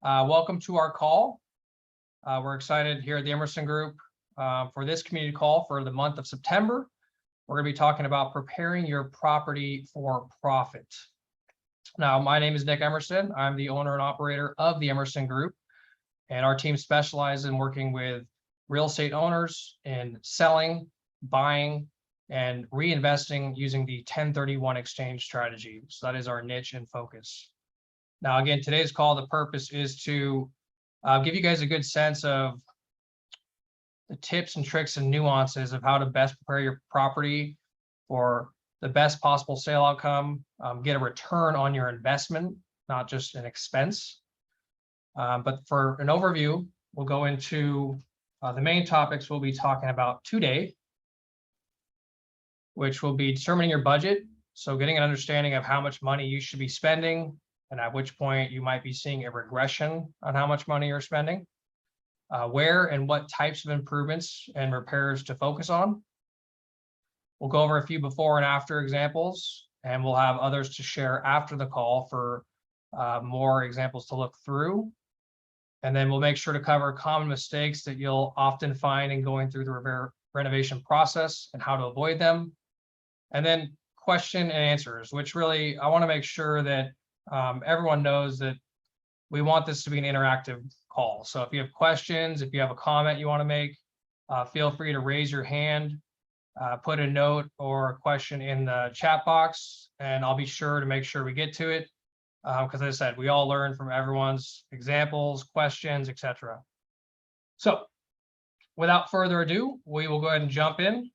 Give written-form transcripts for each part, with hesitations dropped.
Welcome to our call. We're excited here at the Emerson Group for this community call for the month of September. We're going to be talking about preparing your property for profit. Now, my name is Nick Emerson. I'm the owner and operator of the Emerson Group, and our team specializes in working with real estate owners in selling, buying, and reinvesting using the 1031 exchange strategy. So that is our niche and focus. Now, again, today's call, the purpose is to give you guys a good sense of the tips and tricks and nuances of how to best prepare your property for the best possible sale outcome, get a return on your investment, not just an expense. But for an overview, we'll go into the main topics we'll be talking about today, which will be determining your budget. So getting an understanding of how much money you should be spending, and at which point you might be seeing a regression on how much money you're spending, where and what types of improvements and repairs to focus on. We'll go over a few before and after examples, and we'll have others to share after the call for more examples to look through. And then we'll make sure to cover common mistakes that you'll often find in going through the renovation process and how to avoid them. And then question and answers, which really I want to make sure that everyone knows that we want this to be an interactive call. So if you have questions, if you have a comment you want to make, feel free to raise your hand, put a note or a question in the chat box, and I'll be sure to make sure we get to it. Because as I said, we all learn from everyone's examples, questions, etc. So without further ado, we will go ahead and jump in.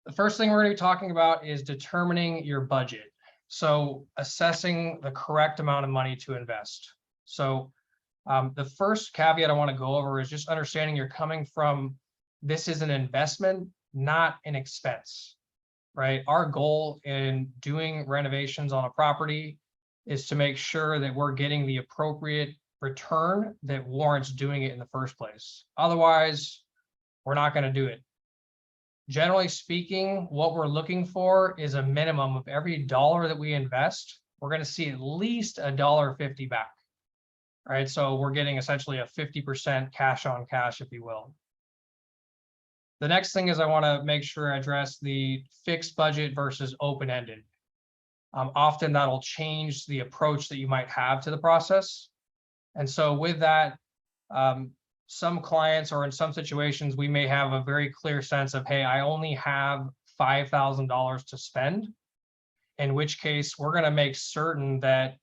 The first thing we're going to be talking about is determining your budget. So assessing the correct amount of money to invest. So the first caveat I want to go over is just understanding you're coming from, this is an investment, not an expense, right? Our goal in doing renovations on a property is to make sure that we're getting the appropriate return that warrants doing it in the first place. Otherwise, we're not going to do it. Generally speaking, what we're looking for is a minimum of every dollar that we invest, we're going to see at least $1.50 back. All right, so we're getting essentially a 50% cash on cash, if you will. The next thing is I want to make sure I address the fixed budget versus open-ended. Often that'll change the approach that you might have to the process. And so with that, some clients or in some situations, we may have a very clear sense of, hey, I only have $5,000 to spend, in which case we're going to make certain that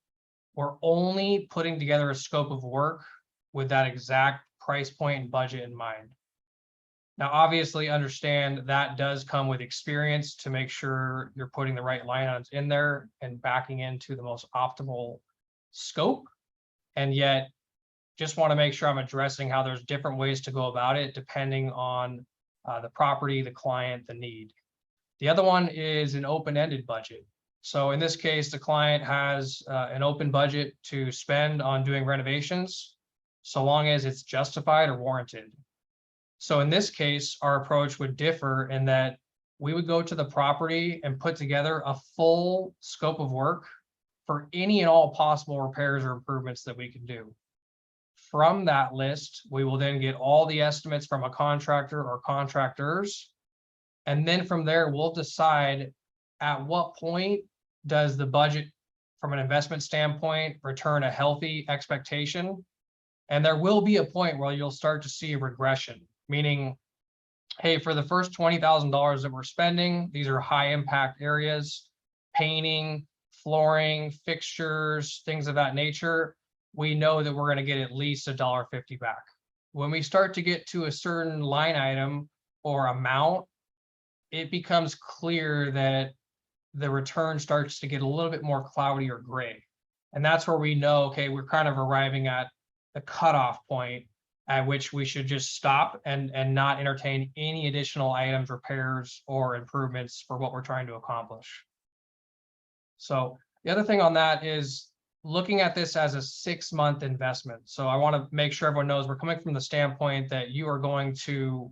we're only putting together a scope of work with that exact price point and budget in mind. Now, obviously, understand that does come with experience to make sure you're putting the right line items in there and backing into the most optimal scope. And yet, just want to make sure I'm addressing how there's different ways to go about it depending on the property, the client, the need. The other one is an open-ended budget. So in this case, the client has an open budget to spend on doing renovations, so long as it's justified or warranted. So in this case, our approach would differ in that we would go to the property and put together a full scope of work for any and all possible repairs or improvements that we can do. From that list, we will then get all the estimates from a contractor or contractors. And then from there, we'll decide at what point does the budget from an investment standpoint return a healthy expectation. And there will be a point where you'll start to see a regression, meaning, hey, for the first $20,000 that we're spending, these are high impact areas, painting, flooring, fixtures, things of that nature. We know that we're going to get at least $1.50 back. When we start to get to a certain line item or amount, it becomes clear that the return starts to get a little bit more cloudy or gray. And that's where we know, okay, we're kind of arriving at the cutoff point at which we should just stop and not entertain any additional items, repairs, or improvements for what we're trying to accomplish. So the other thing on that is looking at this as a 6-month investment. So I want to make sure everyone knows we're coming from the standpoint that you are going to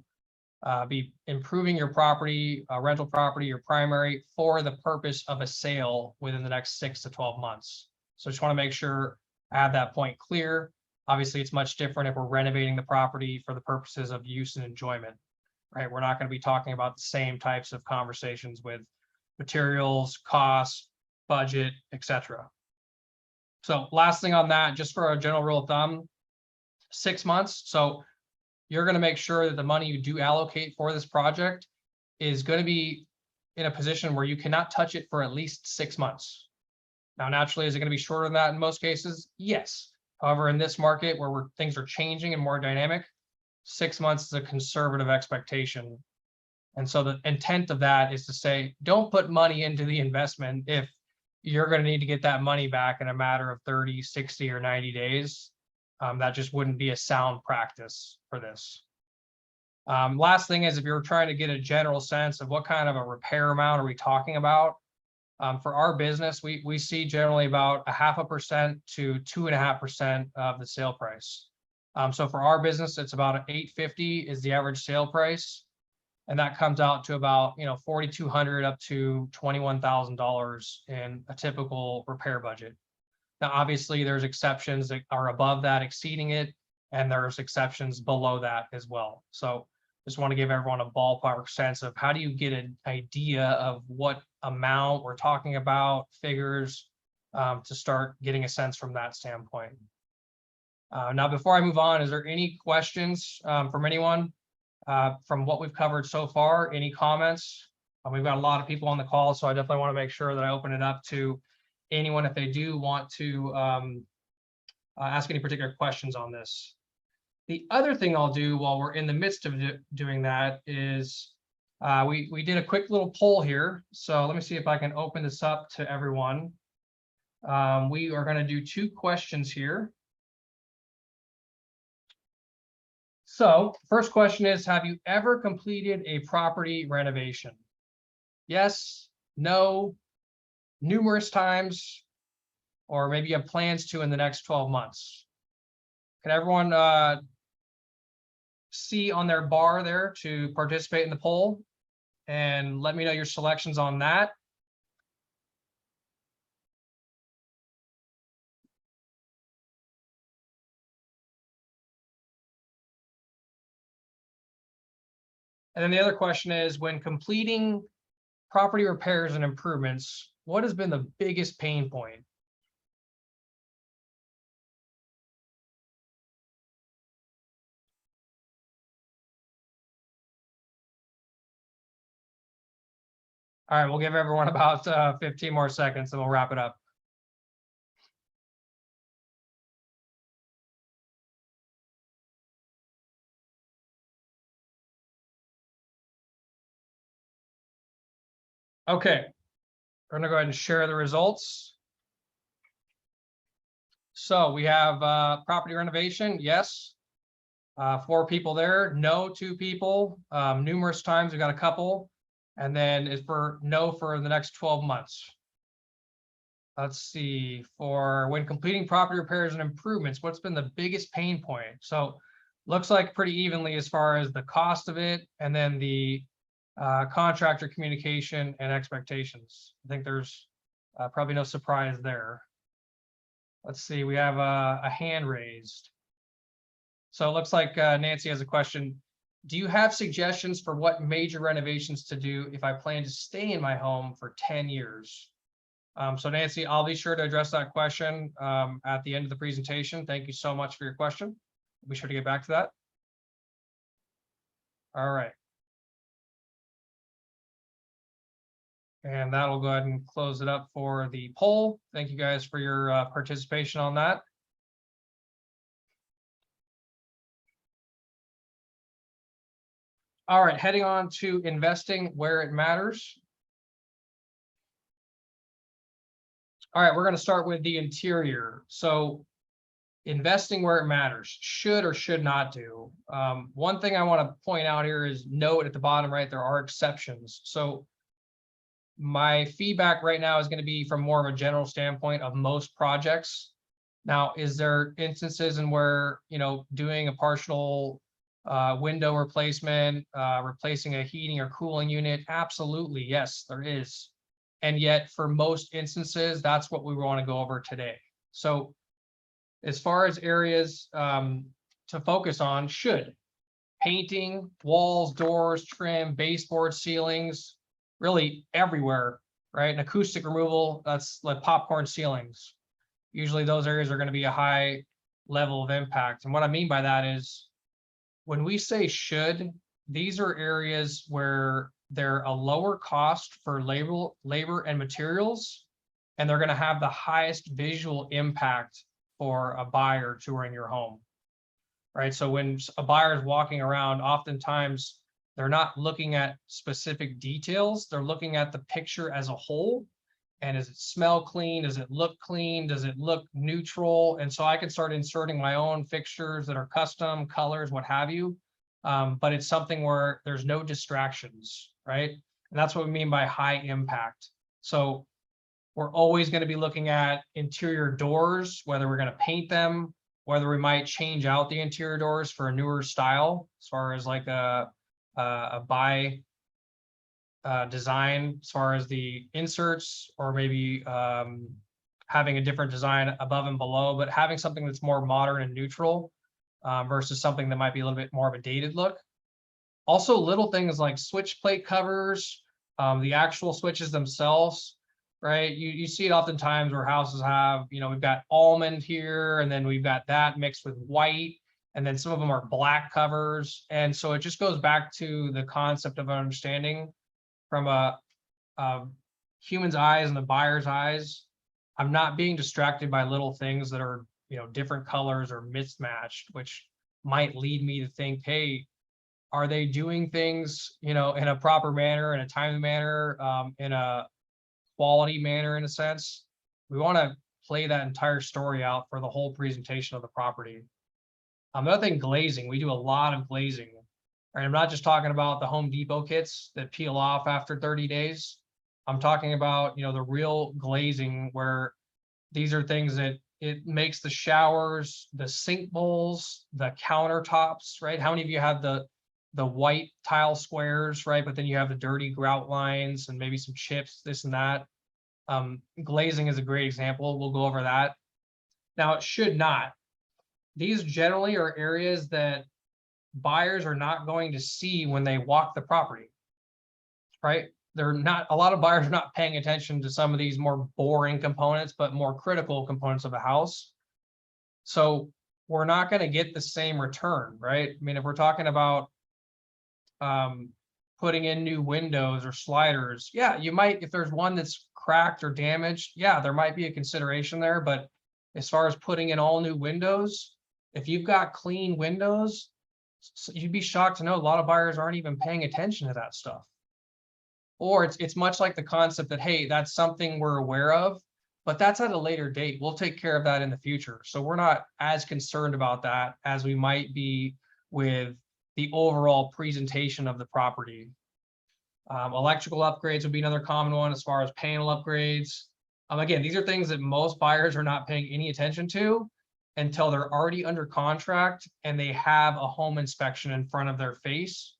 be improving your property, rental property, your primary, for the purpose of a sale within the next 6 to 12 months. So just want to make sure I have that point clear. Obviously, it's much different if we're renovating the property for the purposes of use and enjoyment, right? We're not going to be talking about the same types of conversations with materials, costs, budget, etc. So last thing on that, just for a general rule of thumb, 6 months. So you're going to make sure that the money you do allocate for this project is going to be in a position where you cannot touch it for at least 6 months. Now, naturally, is it going to be shorter than that in most cases? Yes. However, in this market where things are changing and more dynamic, 6 months is a conservative expectation. And so the intent of that is to say, don't put money into the investment if you're going to need to get that money back in a matter of 30, 60, or 90 days. That just wouldn't be a sound practice for this. Last thing is, if you're trying to get a general sense of what kind of a repair amount are we talking about, for our business, we see generally about 0.5% to 2.5% of the sale price. So for our business, it's about $850 is the average sale price, and that comes out to about $4,200 up to $21,000 in a typical repair budget. Now, obviously, there's exceptions that are above that, exceeding it, and there's exceptions below that as well. So just want to give everyone a ballpark sense of how do you get an idea of what amount we're talking about, figures, to start getting a sense from that standpoint. Now, before I move on, is there any questions from anyone from what we've covered so far? Any comments? We've got a lot of people on the call, so I definitely want to make sure that I open it up to anyone if they do want to ask any particular questions on this. The other thing I'll do while we're in the midst of doing that is we did a quick little poll here. So let me see if I can open this up to everyone. We are going to do 2 questions here. So first question is, have you ever completed a property renovation? Yes, no, numerous times, or maybe you have plans to in the next 12 months. Can everyone see on their bar there to participate in the poll? And let me know your selections on that. And then the other question is, when completing property repairs and improvements, what has been the biggest pain point? All right, we'll give everyone about 15 more seconds and we'll wrap it up. Okay, we're gonna go ahead and share the results. So we have property renovation, yes. 4 people there, no, 2 people, numerous times, we got a couple. And then it's for no for the next 12 months. Let's see, for when completing property repairs and improvements, what's been the biggest pain point? So looks like pretty evenly as far as the cost of it, and then the contractor communication and expectations. I think there's probably no surprise there. Let's see, we have a hand raised. So it looks like Nancy has a question. Do you have suggestions for what major renovations to do if I plan to stay in my home for 10 years? So Nancy, I'll be sure to address that question at the end of the presentation. Thank you so much for your question. I'll be sure to get back to that. All right. And that'll go ahead and close it up for the poll. Thank you guys for your participation on that. All right, heading on to investing where it matters. All right, we're going to start with the interior. So investing where it matters, should or should not do. One thing I want to point out here is note at the bottom right, there are exceptions. So my feedback right now is going to be from more of a general standpoint of most projects. Now, is there instances in where, doing a partial window replacement, replacing a heating or cooling unit? Absolutely, yes, there is. And yet, for most instances, that's what we want to go over today. So as far as areas to focus on, painting, walls, doors, trim, baseboard, ceilings, really everywhere, right? And acoustic removal, that's like popcorn ceilings. Usually those areas are going to be a high level of impact. And what I mean by that is when we say should, these are areas where they're a lower cost for labor and materials, and they're going to have the highest visual impact for a buyer touring your home, right? So when a buyer is walking around, oftentimes they're not looking at specific details. They're looking at the picture as a whole. And does it smell clean? Does it look clean? Does it look neutral? And so I can start inserting my own fixtures that are custom, colors, what have you. But it's something where there's no distractions, right? And that's what we mean by high impact. So we're always going to be looking at interior doors, whether we're going to paint them, whether we might change out the interior doors for a newer style, as far as like a design, as far as the inserts, or maybe having a different design above and below, but having something that's more modern and neutral versus something that might be a little bit more of a dated look. Also, little things like switch plate covers, the actual switches themselves, right? You see it oftentimes where houses have, we've got almond here, and then we've got that mixed with white, and then some of them are black covers. And so it just goes back to the concept of understanding from a human's eyes and the buyer's eyes. I'm not being distracted by little things that are, different colors or mismatched, which might lead me to think, hey, are they doing things, in a proper manner, in a timely manner, in a quality manner, in a sense? We want to play that entire story out for the whole presentation of the property. Another thing, glazing. We do a lot of glazing. Right? I'm not just talking about the Home Depot kits that peel off after 30 days. I'm talking about, the real glazing, where these are things that it makes the showers, the sink bowls, the countertops, right? How many of you have the white tile squares, right? But then you have the dirty grout lines and maybe some chips, this and that. Glazing is a great example. We'll go over that. Now, it should not. These generally are areas that buyers are not going to see when they walk the property, right? A lot of buyers are not paying attention to some of these more boring components, but more critical components of the house. So we're not going to get the same return, right? I mean, if we're talking about putting in new windows or sliders, yeah, you might, if there's one that's cracked or damaged, yeah, there might be a consideration there. But as far as putting in all new windows, if you've got clean windows, you'd be shocked to know a lot of buyers aren't even paying attention to that stuff. Or it's much like the concept that, hey, that's something we're aware of, but that's at a later date. We'll take care of that in the future. So we're not as concerned about that as we might be with the overall presentation of the property. Electrical upgrades would be another common one, as far as panel upgrades. Again, these are things that most buyers are not paying any attention to until they're already under contract and they have a home inspection in front of their face.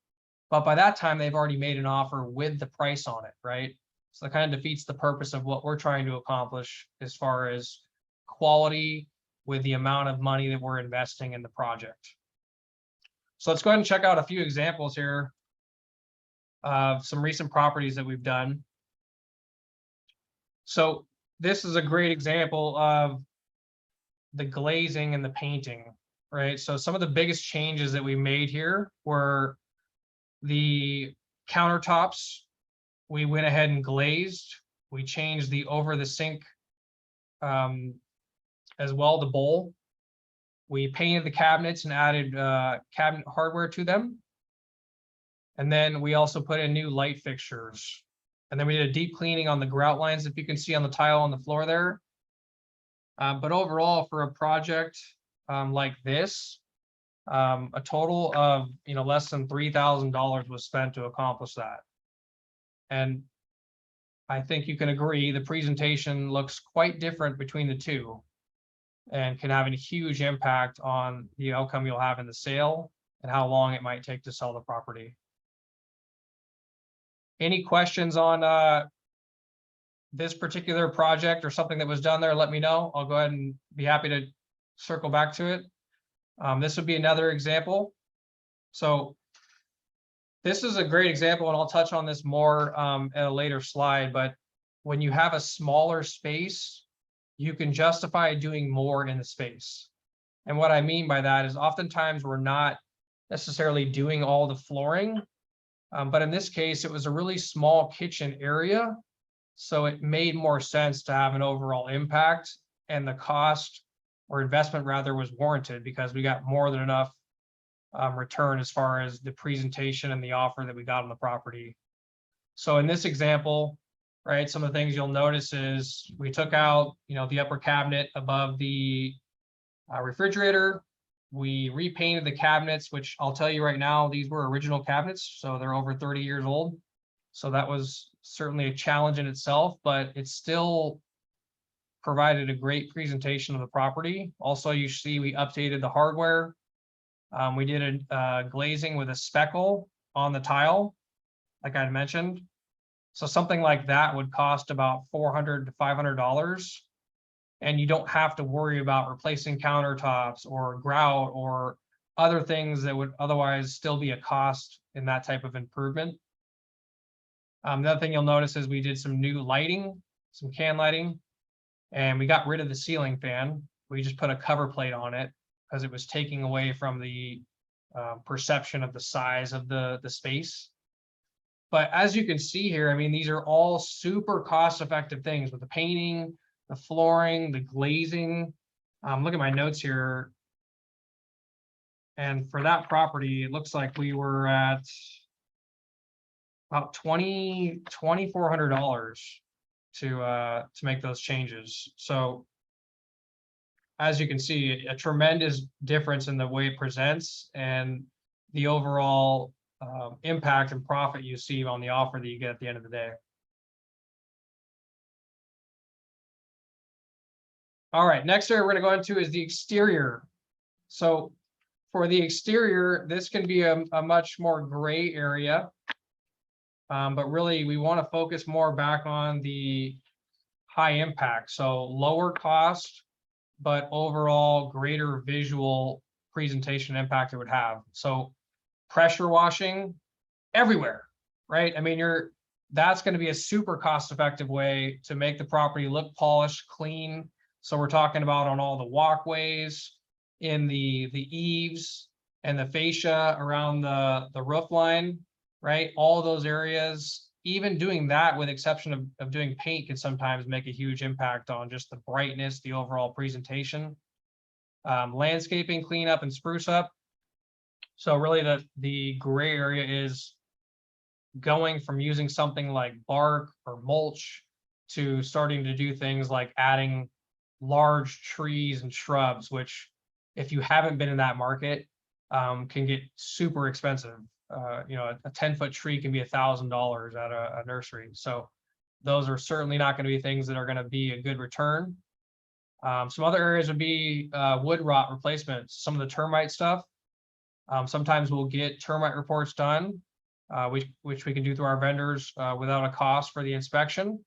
But by that time, they've already made an offer with the price on it, right? So that kind of defeats the purpose of what we're trying to accomplish as far as quality with the amount of money that we're investing in the project. So let's go ahead and check out a few examples here of some recent properties that we've done. So this is a great example of the glazing and the painting, right? So some of the biggest changes that we made here were the countertops. We went ahead and glazed. We changed the over the sink as well, the bowl. We painted the cabinets and added cabinet hardware to them. And then we also put in new light fixtures. And then we did a deep cleaning on the grout lines, if you can see on the tile on the floor there. But overall, for a project like this, a total of less than $3,000 was spent to accomplish that. And I think you can agree the presentation looks quite different between the two and can have a huge impact on the outcome you'll have in the sale and how long it might take to sell the property. Any questions on this particular project or something that was done there, let me know. I'll go ahead and be happy to circle back to it. This would be another example. So this is a great example, and I'll touch on this more at a later slide, but when you have a smaller space, you can justify doing more in the space. And what I mean by that is oftentimes we're not necessarily doing all the flooring, but in this case, it was a really small kitchen area. So it made more sense to have an overall impact, and the cost or investment rather was warranted because we got more than enough return as far as the presentation and the offer that we got on the property. So in this example, right, some of the things you'll notice is we took out, the upper cabinet above the refrigerator. We repainted the cabinets, which I'll tell you right now, these were original cabinets, so they're over 30 years old. So that was certainly a challenge in itself, but it still provided a great presentation of the property. Also, you see we updated the hardware. We did a glazing with a speckle on the tile, like I mentioned. So something like that would cost about $400 to $500. And you don't have to worry about replacing countertops or grout or other things that would otherwise still be a cost in that type of improvement. The other thing you'll notice is we did some new lighting, some can lighting, and we got rid of the ceiling fan. We just put a cover plate on it because it was taking away from the perception of the size of the space. But as you can see here, I mean, these are all super cost-effective things with the painting, the flooring, the glazing. Look at my notes here. And for that property, it looks like we were at about $2,400 to make those changes. So as you can see, a tremendous difference in the way it presents and the overall impact and profit you see on the offer that you get at the end of the day. All right, next area we're going to go into is the exterior. So for the exterior, this can be a much more gray area, but really we want to focus more back on the high impact. So lower cost, but overall greater visual presentation impact it would have. So pressure washing everywhere, right? I mean, that's going to be a super cost-effective way to make the property look polished, clean. So we're talking about on all the walkways, in the eaves and the fascia around the roof line, right? All of those areas, even doing that with exception of doing paint can sometimes make a huge impact on just the brightness, the overall presentation. Landscaping, cleanup and spruce up. So really the gray area is going from using something like bark or mulch to starting to do things like adding large trees and shrubs, which if you haven't been in that market, can get super expensive. A 10-foot tree can be $1,000 at a nursery. So those are certainly not going to be things that are going to be a good return. Some other areas would be wood rot replacement, some of the termite stuff. Sometimes we'll get termite reports done, which we can do through our vendors without a cost for the inspection.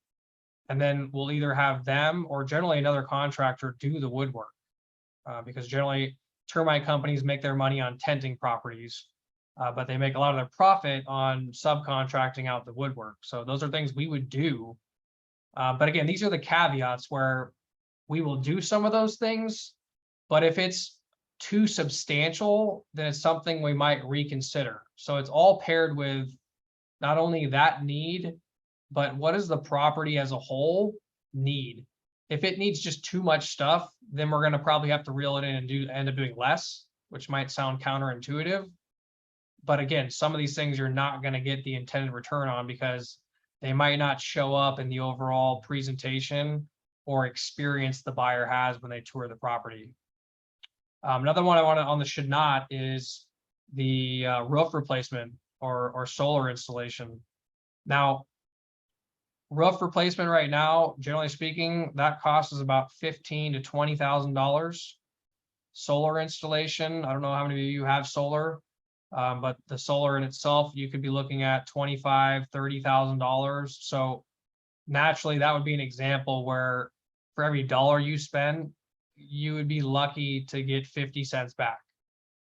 And then we'll either have them or generally another contractor do the woodwork because generally termite companies make their money on tenting properties, but they make a lot of their profit on subcontracting out the woodwork. So those are things we would do. But again, these are the caveats where we will do some of those things, but if it's too substantial, then it's something we might reconsider. So it's all paired with not only that need, but what does the property as a whole need? If it needs just too much stuff, then we're going to probably have to reel it in and end up doing less, which might sound counterintuitive. But again, some of these things you're not going to get the intended return on because they might not show up in the overall presentation or experience the buyer has when they tour the property. Another one I want to on the should not is the roof replacement or solar installation. Now, roof replacement right now, generally speaking, that cost is about $15,000 to $20,000. Solar installation, I don't know how many of you have solar, but the solar in itself, you could be looking at $25,000 to $30,000. So naturally that would be an example where for every dollar you spend, you would be lucky to get 50 cents back.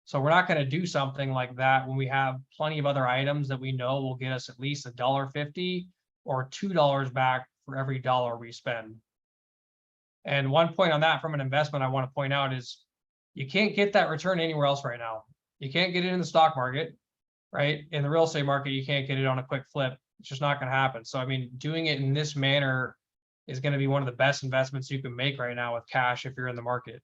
So we're not going to do something like that when we have plenty of other items that we know will get us at least $1.50 or $2 back for every dollar we spend. And one point on that from an investment I want to point out is you can't get that return anywhere else right now. You can't get it in the stock market, right? In the real estate market, you can't get it on a quick flip. It's just not going to happen. So, I mean, doing it in this manner is going to be one of the best investments you can make right now with cash if you're in the market.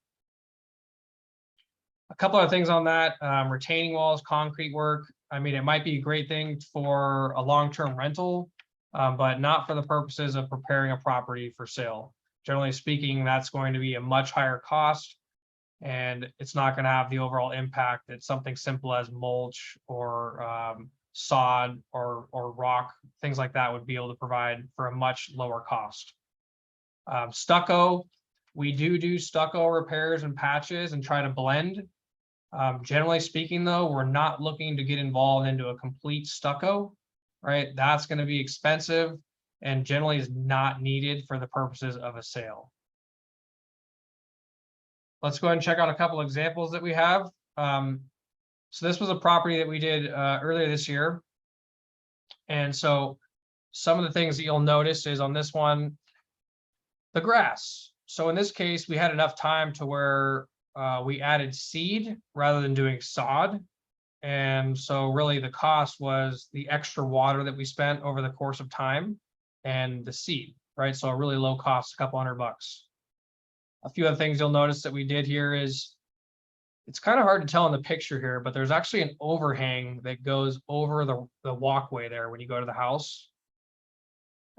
A couple of things on that, retaining walls, concrete work. I mean, it might be a great thing for a long-term rental, but not for the purposes of preparing a property for sale. Generally speaking, that's going to be a much higher cost, and it's not going to have the overall impact that something simple as mulch or sod or rock, things like that would be able to provide for a much lower cost. Stucco, we do stucco repairs and patches and try to blend. Generally speaking, though, we're not looking to get involved into a complete stucco, right? That's going to be expensive and generally is not needed for the purposes of a sale. Let's go ahead and check out a couple examples that we have. So this was a property that we did earlier this year. And so some of the things that you'll notice is on this one, the grass. So in this case, we had enough time to where we added seed rather than doing sod. And so really the cost was the extra water that we spent over the course of time and the seed, right? So a really low cost, a couple $100. A few other things you'll notice that we did here is, it's kind of hard to tell in the picture here, but there's actually an overhang that goes over the walkway there when you go to the house.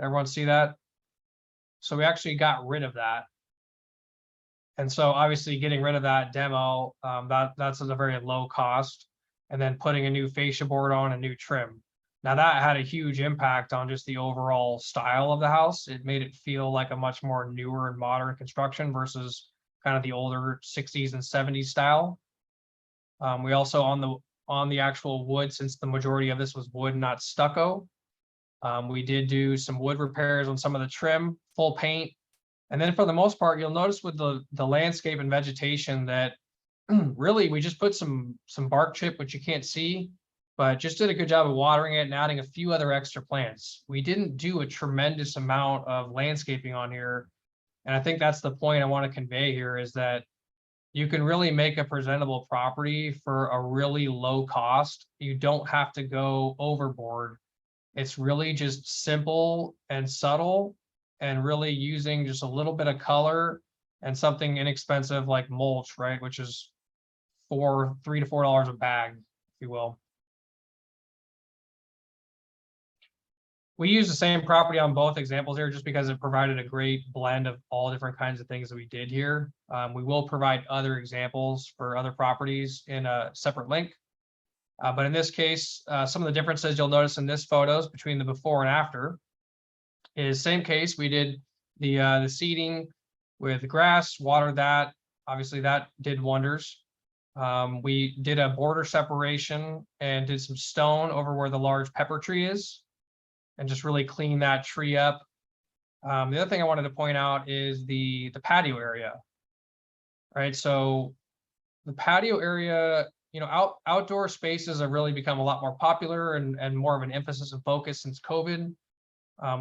Everyone see that? So we actually got rid of that. And so obviously getting rid of that demo, that's at a very low cost. And then putting a new fascia board on, a new trim. Now that had a huge impact on just the overall style of the house. It made it feel like a much more newer and modern construction versus kind of the older 60s and 70s style. We also on the actual wood, since the majority of this was wood, not stucco, we did do some wood repairs on some of the trim, full paint. And then for the most part, you'll notice with the landscape and vegetation that really we just put some bark chip, which you can't see, but just did a good job of watering it and adding a few other extra plants. We didn't do a tremendous amount of landscaping on here. And I think that's the point I want to convey here, is that you can really make a presentable property for a really low cost. You don't have to go overboard. It's really just simple and subtle, and really using just a little bit of color and something inexpensive like mulch, right? Which is $3 to $4 a bag, if you will. We use the same property on both examples here just because it provided a great blend of all different kinds of things that we did here. We will provide other examples for other properties in a separate link. But in this case, some of the differences you'll notice in this photos between the before and after is same case. We did the seeding with the grass, watered that. Obviously that did wonders. We did a border separation and did some stone over where the large pepper tree is, and just really clean that tree up. The other thing I wanted to point out is the patio area, right? So the patio area, you know, outdoor spaces have really become a lot more popular and more of an emphasis and focus since COVID.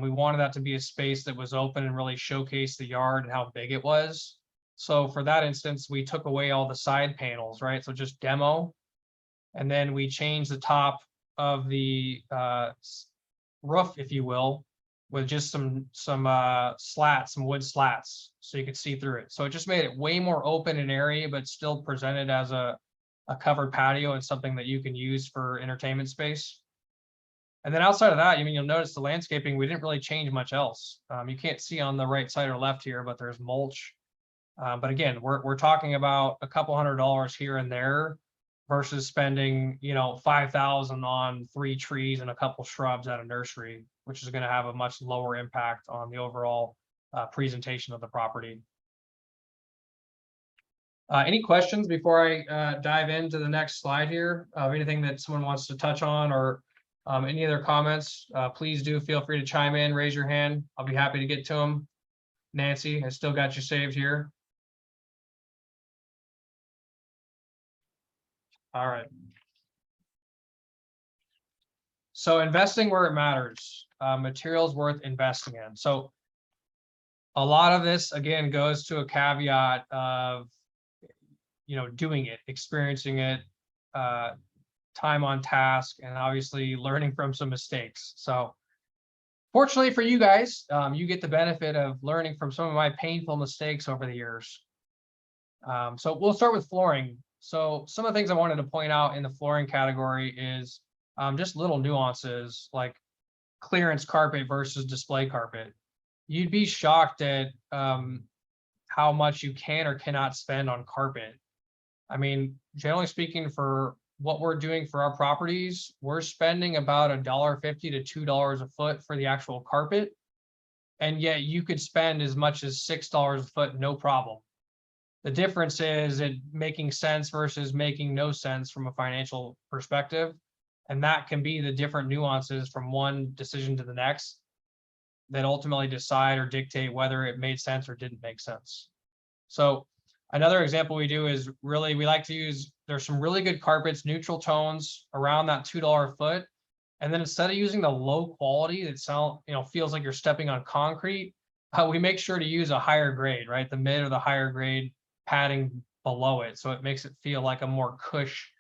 We wanted that to be a space that was open and really showcase the yard and how big it was. So for that instance, we took away all the side panels, right? So just demo. And then we changed the top of the roof, if you will, with just some slats, some wood slats, so you could see through it. So it just made it way more open and airy, but still presented as a covered patio and something that you can use for entertainment space. And then outside of that, I mean, you'll notice the landscaping, we didn't really change much else. You can't see on the right side or left here, but there's mulch. But again, we're talking about a couple $100 here and there versus spending, you know, $5,000 on 3 trees and a couple shrubs at a nursery, which is going to have a much lower impact on the overall presentation of the property. Any questions before I dive into the next slide here? Anything that someone wants to touch on or Any other comments? Please do feel free to chime in, raise your hand. I'll be happy to get to them. Nancy, I still got you saved here. All right. So investing where it matters, materials worth investing in. So a lot of this, again, goes to a caveat of, doing it, experiencing it, time on task, and obviously learning from some mistakes. So fortunately for you guys, you get the benefit of learning from some of my painful mistakes over the years. So we'll start with flooring. So some of the things I wanted to point out in the flooring category is just little nuances like clearance carpet versus display carpet. You'd be shocked at how much you can or cannot spend on carpet. I mean, generally speaking, for what we're doing for our properties, we're spending about $1.50 to $2 a foot for the actual carpet. And yet you could spend as much as $6 a foot, no problem. The difference is it making sense versus making no sense from a financial perspective. And that can be the different nuances from one decision to the next that ultimately decide or dictate whether it made sense or didn't make sense. So another example we do is we like to use, there's some really good carpets, neutral tones around that $2 a foot. And then instead of using the low quality that feels like you're stepping on concrete, we make sure to use a higher grade, right? The mid or the higher grade padding below it. So it makes it feel like a more cush,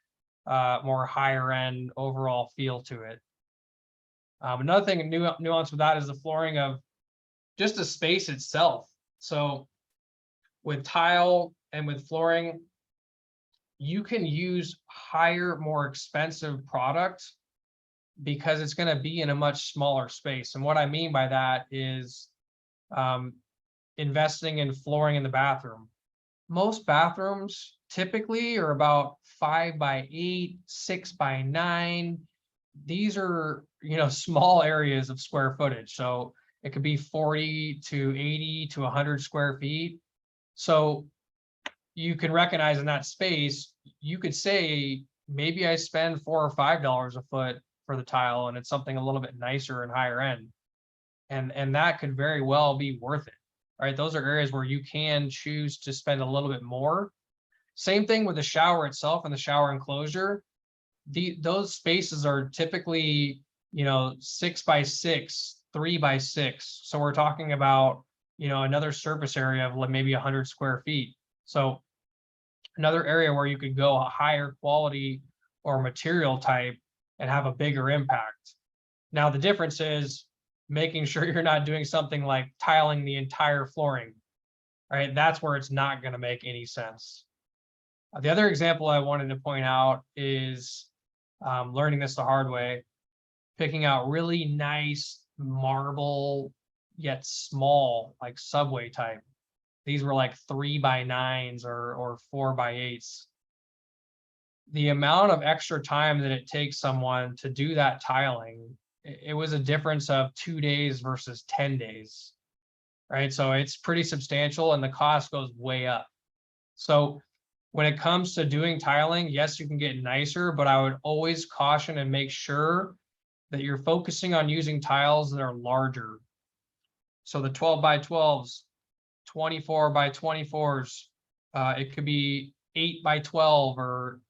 more higher end overall feel to it. Another thing, nuance with that is the flooring of just the space itself. So with tile and with flooring, you can use higher, more expensive product because it's going to be in a much smaller space. And what I mean by that is investing in flooring in the bathroom. Most bathrooms typically are about 5 by 8, 6 by 9. These are, small areas of square footage. So it could be 40 to 80 to 100 square feet. So you can recognize in that space, you could say, maybe I spend $4 or $5 a foot for the tile, and it's something a little bit nicer and higher end. And that could very well be worth it. Right? Those are areas where you can choose to spend a little bit more. Same thing with the shower itself and the shower enclosure. Those spaces are typically, 6 by 6, 3 by 6. So we're talking about, another surface area of maybe 100 square feet. So another area where you could go a higher quality or material type and have a bigger impact. Now, the difference is making sure you're not doing something like tiling the entire flooring, right? That's where it's not going to make any sense. The other example I wanted to point out is learning this the hard way, picking out really nice marble, yet small, like subway type. These were like 3 by 9s or 4 by 8s. The amount of extra time that it takes someone to do that tiling, it was a difference of 2 days versus 10 days, right? So it's pretty substantial and the cost goes way up. So when it comes to doing tiling, yes, you can get nicer, but I would always caution and make sure that you're focusing on using tiles that are larger. So the 12 by 12s, 24 by 24s, it could be 8 by 12 or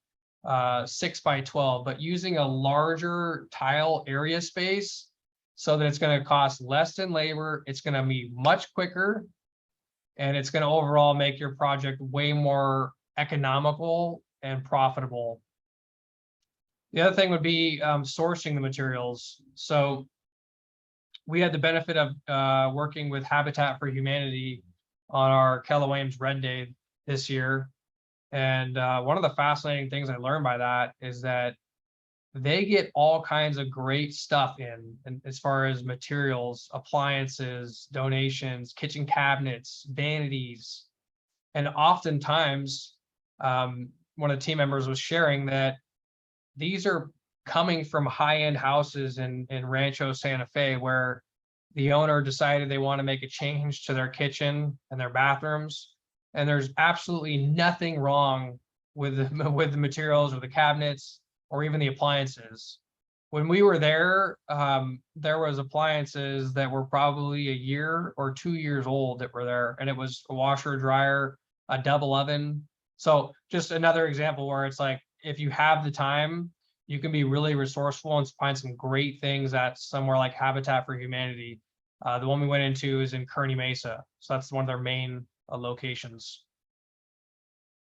6 by 12, but using a larger tile area space so that it's going to cost less in labor, it's going to be much quicker, and it's going to overall make your project way more economical and profitable. The other thing would be sourcing the materials. So we had the benefit of working with Habitat for Humanity on our Keller Williams Red Day this year. And one of the fascinating things I learned by that is that they get all kinds of great stuff in as far as materials, appliances, donations, kitchen cabinets, vanities. And oftentimes, one of the team members was sharing that these are coming from high-end houses in Rancho Santa Fe, where the owner decided they want to make a change to their kitchen and their bathrooms. And there's absolutely nothing wrong with the materials or the cabinets or even the appliances. when we were there, there was appliances that were probably a year or 2 years old that were there, and it was a washer, dryer, a double oven. So just another example where it's like, if you have the time, you can be really resourceful and find some great things at somewhere like Habitat for Humanity. The one we went into is in Kearney Mesa, so that's one of their main locations.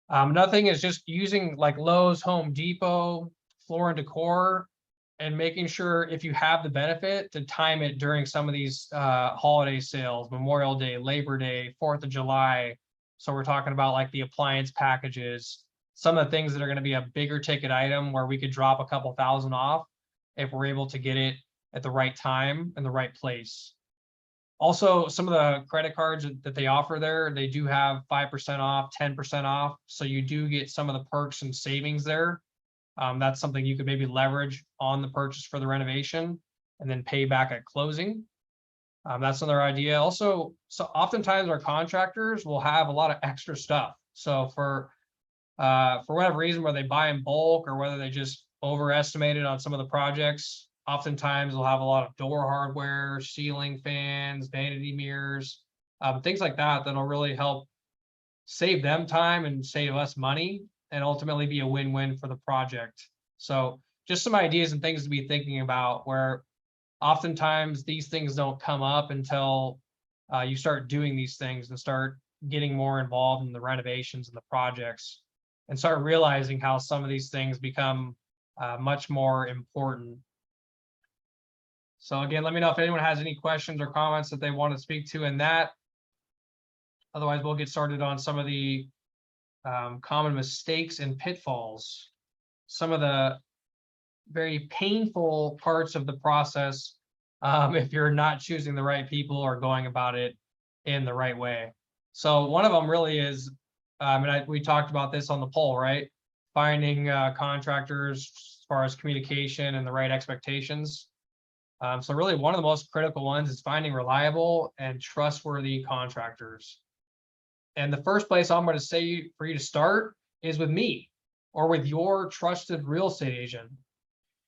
Another thing is just using like Lowe's, Home Depot, Floor and Decor, and making sure if you have the benefit to time it during some of these holiday sales, Memorial Day, Labor Day, 4th of July. So we're talking about like the appliance packages, some of the things that are going to be a bigger ticket item where we could drop a couple thousand off if we're able to get it at the right time and the right place. Also, some of the credit cards that they offer there, they do have 5% off, 10% off. So you do get some of the perks and savings there. That's something you could maybe leverage on the purchase for the renovation and then pay back at closing. That's another idea. Also, so oftentimes our contractors will have a lot of extra stuff. So for whatever reason, whether they buy in bulk or whether they just overestimated on some of the projects, oftentimes they'll have a lot of door hardware, ceiling fans, vanity mirrors, things like that that'll really help save them time and save us money and ultimately be a win-win for the project. So just some ideas and things to be thinking about, where oftentimes these things don't come up until you start doing these things and start getting more involved in the renovations and the projects and start realizing how some of these things become much more important. So again, let me know if anyone has any questions or comments that they want to speak to in that. Otherwise, we'll get started on some of the common mistakes and pitfalls, some of the very painful parts of the process if you're not choosing the right people or going about it in the right way. So one of them really is, and we talked about this on the poll, right? Finding contractors as far as communication and the right expectations. So really one of the most critical ones is finding reliable and trustworthy contractors. And the first place I'm going to say for you to start is with me or with your trusted real estate agent.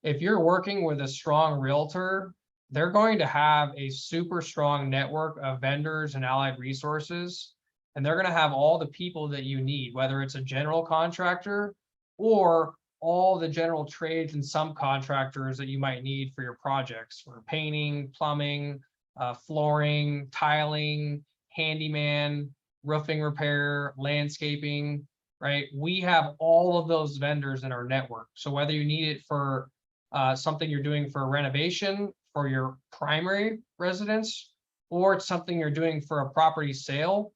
If you're working with a strong realtor, they're going to have a super strong network of vendors and allied resources, and they're going to have all the people that you need, whether it's a general contractor or all the general trades and subcontractors that you might need for your projects, for painting, plumbing, flooring, tiling, handyman, roofing repair, landscaping, right? We have all of those vendors in our network. So whether you need it for something you're doing for a renovation for your primary residence, or it's something you're doing for a property sale,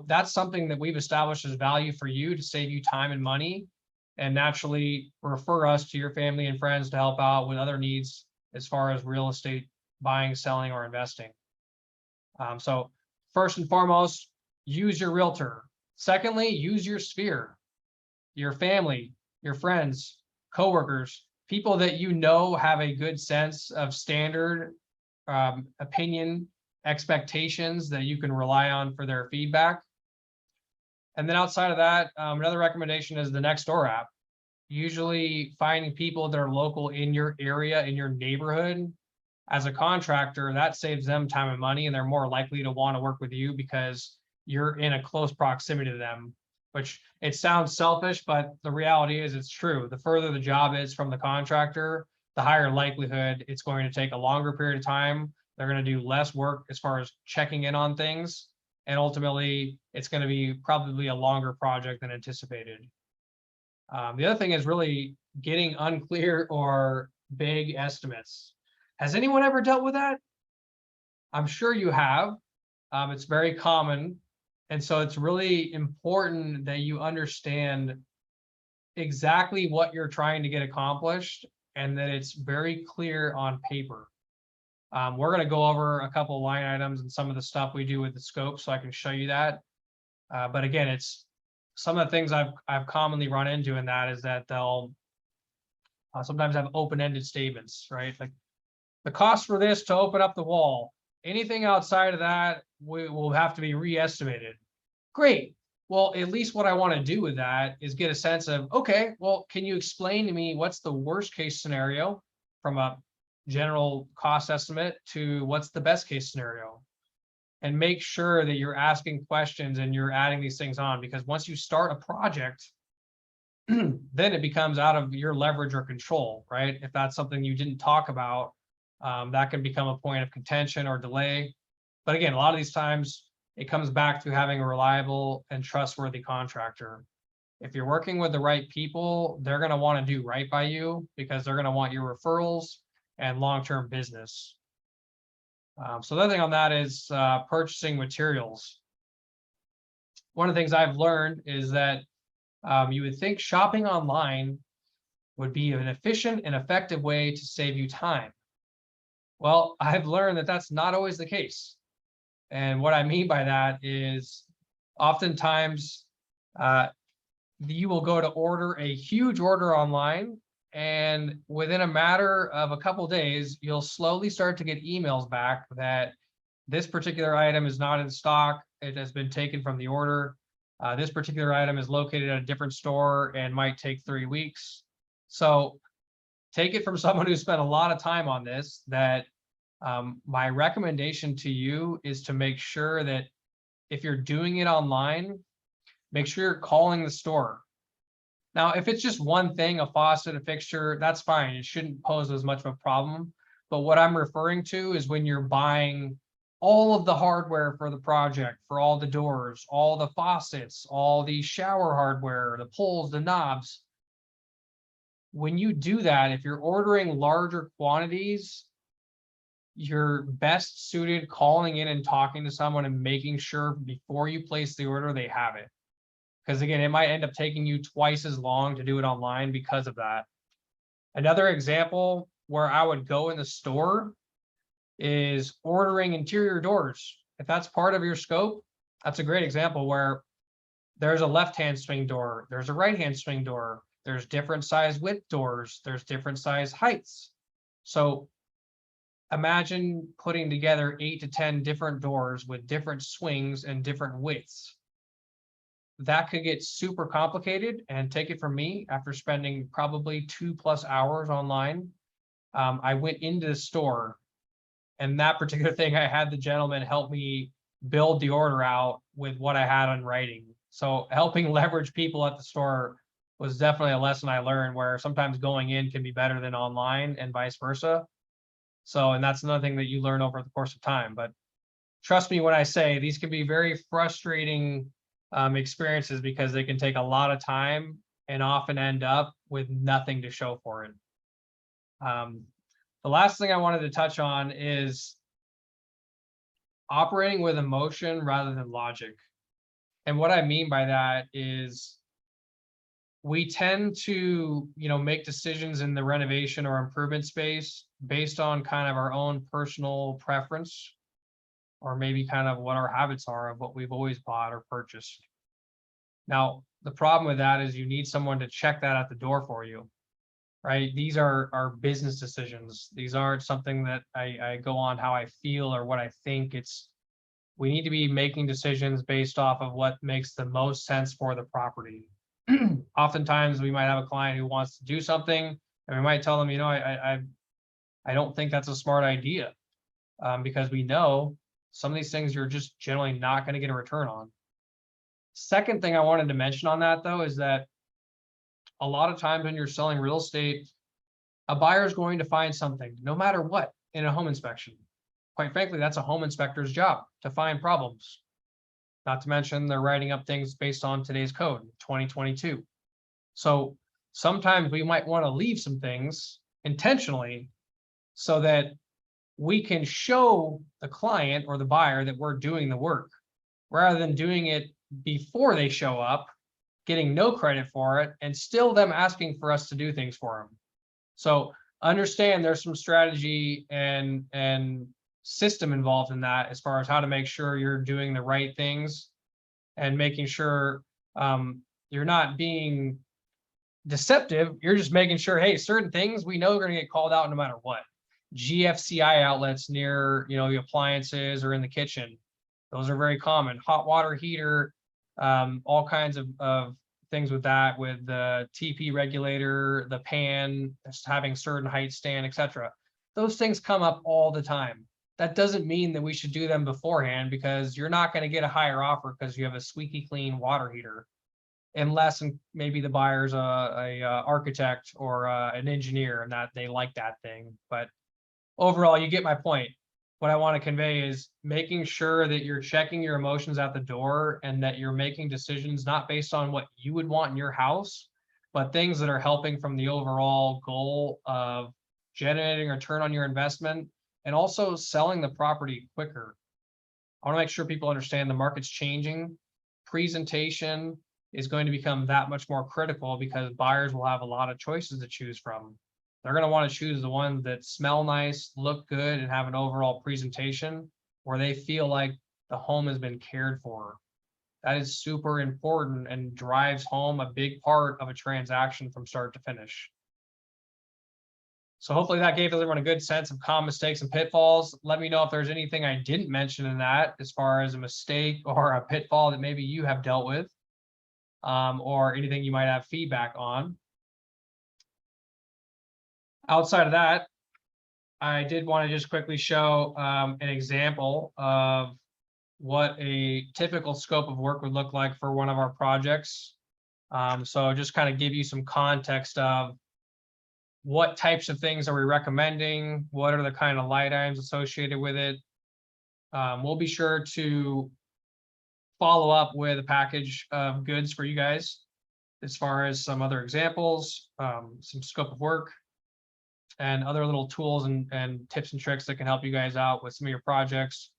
that's something that we've established as value for you to save you time and money, and naturally refer us to your family and friends to help out with other needs as far as real estate buying, selling, or investing. So first and foremost, use your realtor. Secondly, use your sphere, your family, your friends, coworkers, people that you know have a good sense of standard, opinion, expectations that you can rely on for their feedback. And then outside of that, another recommendation is the Nextdoor app. Usually finding people that are local in your area, in your neighborhood, as a contractor, that saves them time and money, and they're more likely to want to work with you because you're in a close proximity to them, which it sounds selfish, but the reality is it's true. The further the job is from the contractor, the higher likelihood it's going to take a longer period of time. They're going to do less work as far as checking in on things. And ultimately, it's going to be probably a longer project than anticipated. The other thing is really getting unclear or vague estimates. Has anyone ever dealt with that? I'm sure you have. It's very common. And so it's really important that you understand exactly what you're trying to get accomplished and that it's very clear on paper. We're going to go over a couple of line items and some of the stuff we do with the scope so I can show you that. But again, it's some of the things I've commonly run into in that is that they'll sometimes have open-ended statements, right? Like the cost for this to open up the wall. Anything outside of that will have to be re-estimated. Great. Well, at least what I want to do with that is get a sense of, okay, well, can you explain to me what's the worst case scenario from a general cost estimate to what's the best case scenario. And make sure that you're asking questions and you're adding these things on, because once you start a project, then it becomes out of your leverage or control, right? If that's something you didn't talk about, that can become a point of contention or delay. But again, a lot of these times it comes back to having a reliable and trustworthy contractor. If you're working with the right people, they're going to want to do right by you because they're going to want your referrals and long-term business. So the other thing on that is purchasing materials. One of the things I've learned is that you would think shopping online would be an efficient and effective way to save you time. Well, I've learned that that's not always the case. And what I mean by that is oftentimes you will go to order a huge order online, and within a matter of a couple days, you'll slowly start to get emails back that this particular item is not in stock. It has been taken from the order. This particular item is located at a different store and might take 3 weeks. So take it from someone who spent a lot of time on this, that my recommendation to you is to make sure that if you're doing it online, make sure you're calling the store. Now, if it's just one thing, a faucet, a fixture, that's fine. It shouldn't pose as much of a problem. But what I'm referring to is when you're buying all of the hardware for the project, for all the doors, all the faucets, all the shower hardware, the pulls, the knobs. When you do that, if you're ordering larger quantities, you're best suited calling in and talking to someone and making sure before you place the order, they have it. Because again, it might end up taking you twice as long to do it online because of that. Another example where I would go in the store is ordering interior doors. If that's part of your scope, that's a great example where there's a left-hand swing door, there's a right-hand swing door, there's different size width doors, there's different size heights. So imagine putting together 8 to 10 different doors with different swings and different widths. That could get super complicated, and take it from me, after spending probably 2+ hours online, I went into the store, and that particular thing, I had the gentleman help me build the order out with what I had on writing. So helping leverage people at the store was definitely a lesson I learned, where sometimes going in can be better than online and vice versa. So, and that's another thing that you learn over the course of time. But trust me when I say these can be very frustrating experiences, because they can take a lot of time and often end up with nothing to show for it. The last thing I wanted to touch on is operating with emotion rather than logic. And what I mean by that is we tend to, make decisions in the renovation or improvement space based on kind of our own personal preference, or maybe kind of what our habits are of what we've always bought or purchased. Now, the problem with that is you need someone to check that at the door for you, right? These are business decisions. These aren't something that I go on how I feel or what I think. We need to be making decisions based off of what makes the most sense for the property. Oftentimes we might have a client who wants to do something, and we might tell them, I don't think that's a smart idea, because we know some of these things you're just generally not going to get a return on. Second thing I wanted to mention on that, though, is that a lot of times when you're selling real estate, a buyer is going to find something, no matter what, in a home inspection. Quite frankly, that's a home inspector's job, to find problems. Not to mention they're writing up things based on today's code, 2022. So sometimes we might want to leave some things intentionally so that we can show the client or the buyer that we're doing the work, rather than doing it before they show up, getting no credit for it, and still them asking for us to do things for them. So understand there's some strategy and system involved in that, as far as how to make sure you're doing the right things and making sure you're not being deceptive. You're just making sure, hey, certain things we know are going to get called out no matter what. GFCI outlets near, the appliances or in the kitchen. Those are very common. Hot water heater, all kinds of things with that, with the TP regulator, the pan, having certain height stand, etc. Those things come up all the time. That doesn't mean that we should do them beforehand, because you're not going to get a higher offer because you have a squeaky clean water heater, unless maybe the buyer's a architect or an engineer and that they like that thing. But overall, you get my point. What I want to convey is making sure that you're checking your emotions at the door, and that you're making decisions not based on what you would want in your house, but things that are helping from the overall goal of generating a return on your investment, and also selling the property quicker. I want to make sure people understand the market's changing. Presentation is going to become that much more critical, because buyers will have a lot of choices to choose from. They're going to want to choose the ones that smell nice, look good, and have an overall presentation where they feel like the home has been cared for. That is super important and drives home a big part of a transaction from start to finish. So hopefully that gave everyone a good sense of common mistakes and pitfalls. Let me know if there's anything I didn't mention in that, as far as a mistake or a pitfall that maybe you have dealt with, or anything you might have feedback on. Outside of that, I did want to just quickly show an example of what a typical scope of work would look like for one of our projects. So just kind of give you some context of what types of things are we recommending, what are the kind of light items associated with it. We'll be sure to follow up with a package of goods for you guys, as far as some other examples, some scope of work, and other little tools and tips and tricks that can help you guys out with some of your projects.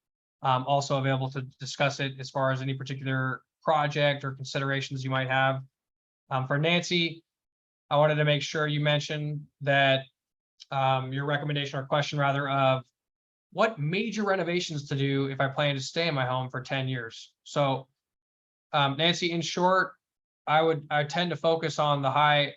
Also available to discuss it as far as any particular project or considerations you might have. For Nancy, I wanted to make sure you mentioned that your recommendation, or question rather, of what major renovations to do if I plan to stay in my home for 10 years. So Nancy, in short, I tend to focus on the high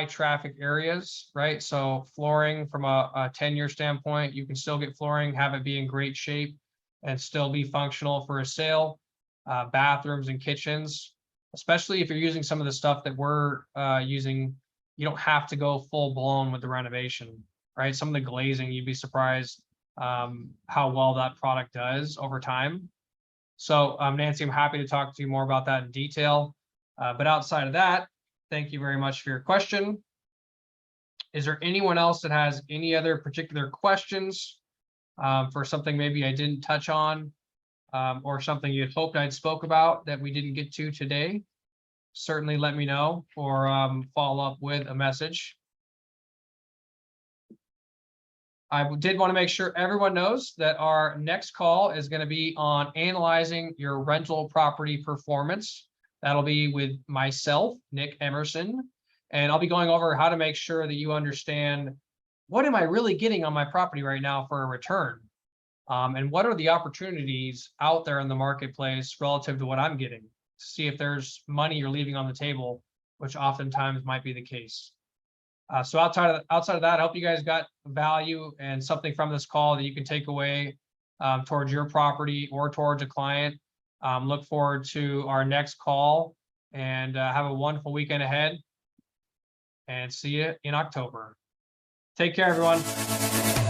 traffic areas, right? So flooring from a 10-year standpoint, you can still get flooring, have it be in great shape, and still be functional for a sale. Bathrooms and kitchens, especially if you're using some of the stuff that we're using, you don't have to go full blown with the renovation, right? Some of the glazing, you'd be surprised how well that product does over time. So Nancy, I'm happy to talk to you more about that in detail. But outside of that, thank you very much for your question. Is there anyone else that has any other particular questions for something maybe I didn't touch on, or something you had hoped I'd spoke about that we didn't get to today? Certainly let me know, or follow up with a message. I did want to make sure everyone knows that our next call is going to be on analyzing your rental property performance. That'll be with myself, Nick Emerson, and I'll be going over how to make sure that you understand, what am I really getting on my property right now for a return? And what are the opportunities out there in the marketplace relative to what I'm getting, to see if there's money you're leaving on the table, which oftentimes might be the case. So outside of that, I hope you guys got value and something from this call that you can take away towards your property or towards a client. Look forward to our next call, and have a wonderful weekend ahead, and see you in October. Take care, everyone.